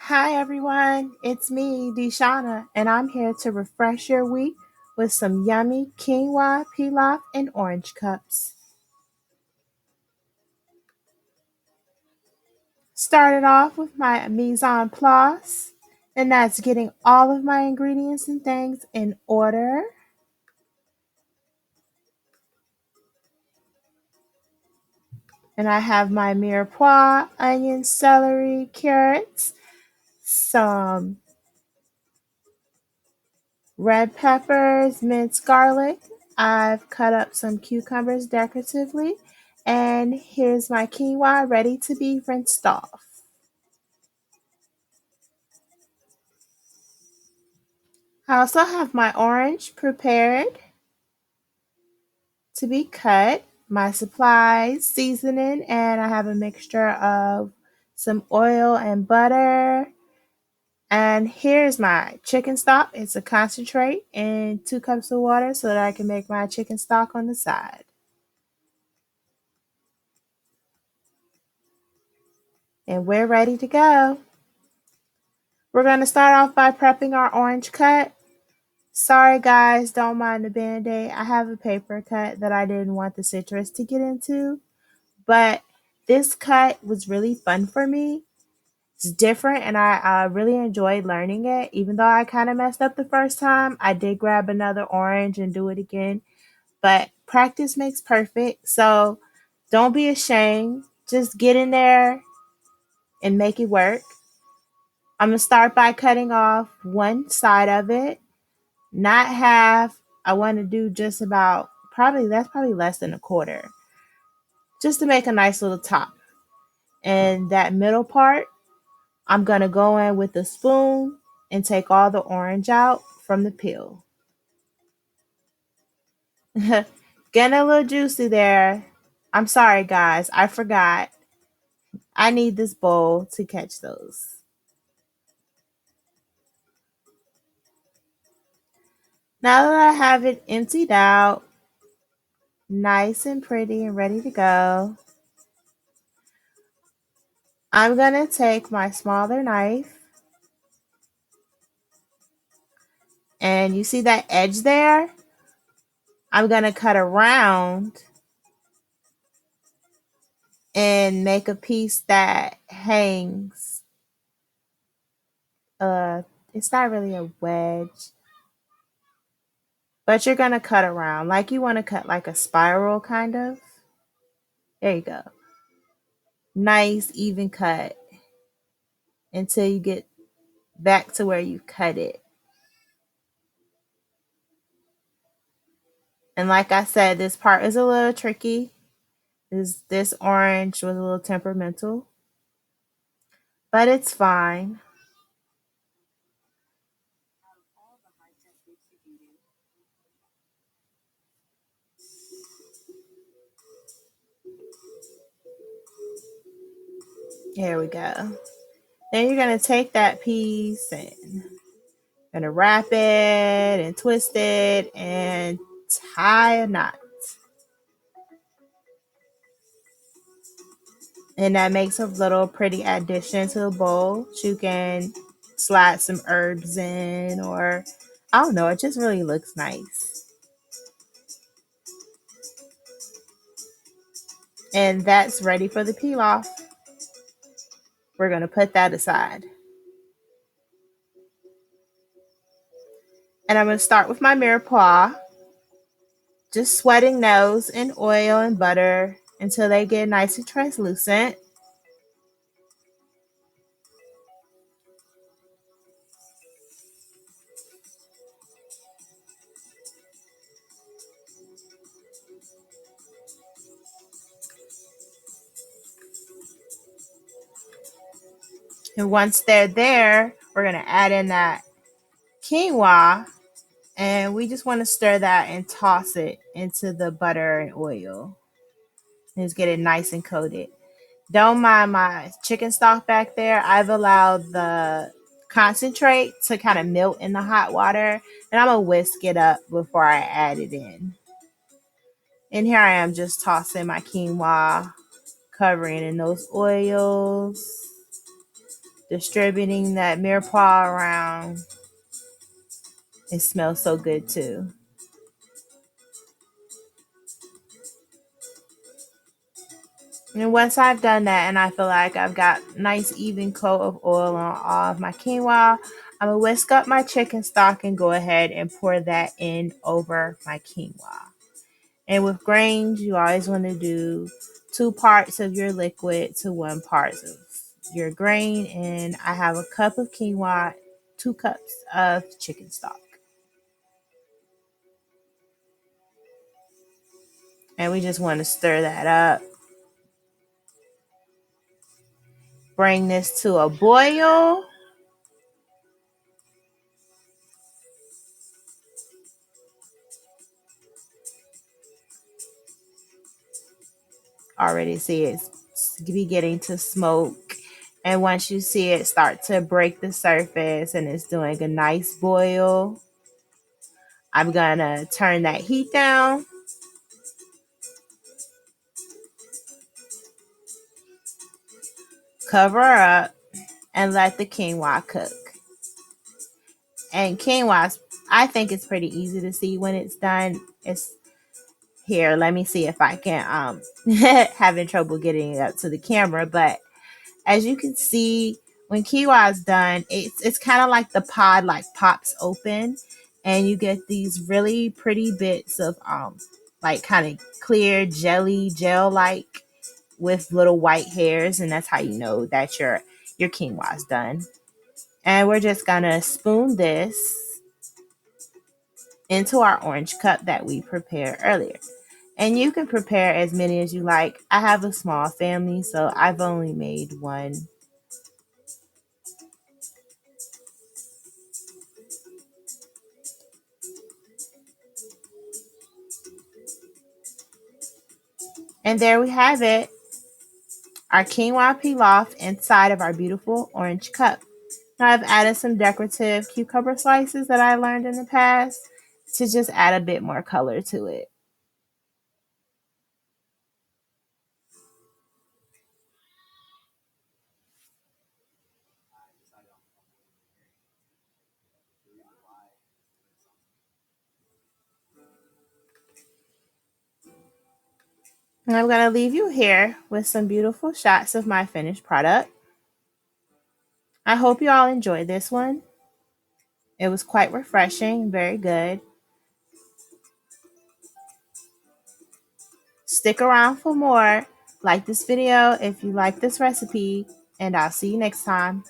Hi everyone, it's me, Deshana, and I'm here to refresh your week with some yummy quinoa pilaf and orange cups. Started off with my mise en place, and that's getting all of my ingredients and things in order. And I have my mirepoix, onions, celery, carrots, some red peppers, minced garlic. I've cut up some cucumbers decoratively. And here's my quinoa ready to be rinsed off. I also have my orange prepared to be cut, my supplies, seasoning, and I have a mixture of some oil and butter. And here's my chicken stock. It's a concentrate and 2 cups of water so that I can make my chicken stock on the side. And we're ready to go. We're going to start off by prepping our orange cut. Sorry guys, don't mind the band-aid. I have a paper cut that I didn't want the citrus to get into, but this cut was really fun for me. It's different and I really enjoyed learning it. Even though I kind of messed up the first time, I did grab another orange and do it again. But practice makes perfect, so don't be ashamed. Just get in there and make it work. I'm going to start by cutting off one side of it, not half. I want to do just about, probably less than a quarter, just to make a nice little top. And that middle part, I'm going to go in with a spoon and take all the orange out from the peel. Getting a little juicy there. I'm sorry, guys. I forgot. I need this bowl to catch those. Now that I have it emptied out, nice and pretty and ready to go, I'm going to take my smaller knife, and you see that edge there? I'm going to cut around and make a piece that hangs. Uh, it's not really a wedge, but you're going to cut around like you want to cut like a spiral kind of. There you go. Nice even cut until you get back to where you cut it. And like I said, this part is a little tricky. This orange was a little temperamental, but it's fine. Here we go. Then you're gonna take that piece and gonna wrap it and twist it and tie a knot. And that makes a little pretty addition to the bowl. You can slide some herbs in, or I don't know, it just really looks nice. And that's ready for the pilaf. We're gonna put that aside. And I'm gonna start with my mirepoix, just sweating those in oil and butter until they get nice and translucent. And once they're there, we're gonna add in that quinoa, and we just want to stir that and toss it into the butter and oil. And just get it nice and coated. Don't mind my chicken stock back there. I've allowed the concentrate to kind of melt in the hot water, and I'm gonna whisk it up before I add it in. And here I am just tossing my quinoa, covering in those oils. distributing that mirepoix around. It smells so good too. And once I've done that and I feel like I've got nice even coat of oil on all of my quinoa, I'm going to whisk up my chicken stock and go ahead and pour that in over my quinoa. And with grains, you always want to do 2 parts of your liquid to 1 part of your grain. And I have a cup of quinoa, 2 cups of chicken stock. And we just want to stir that up. Bring this to a boil. Already see it beginning to smoke. And once you see it start to break the surface and it's doing a nice boil, I'm gonna turn that heat down. Cover up and let the quinoa cook. And quinoa, I think it's pretty easy to see when it's done. It's here. Let me see if I can having trouble getting it up to the camera, but as you can see, when quinoa is done, it's kind of like the pod like pops open, and you get these really pretty bits of like kind of clear jelly gel like with little white hairs, and that's how you know that your quinoa is done. And we're just gonna spoon this into our orange cup that we prepared earlier. And you can prepare as many as you like. I have a small family, so I've only made one. And there we have it, our quinoa pilaf inside of our beautiful orange cup. Now I've added some decorative cucumber slices that I learned in the past to just add a bit more color to it. And I'm going to leave you here with some beautiful shots of my finished product. I hope you all enjoyed this one. It was quite refreshing, very good. Stick around for more. Like this video if you like this recipe, and I'll see you next time.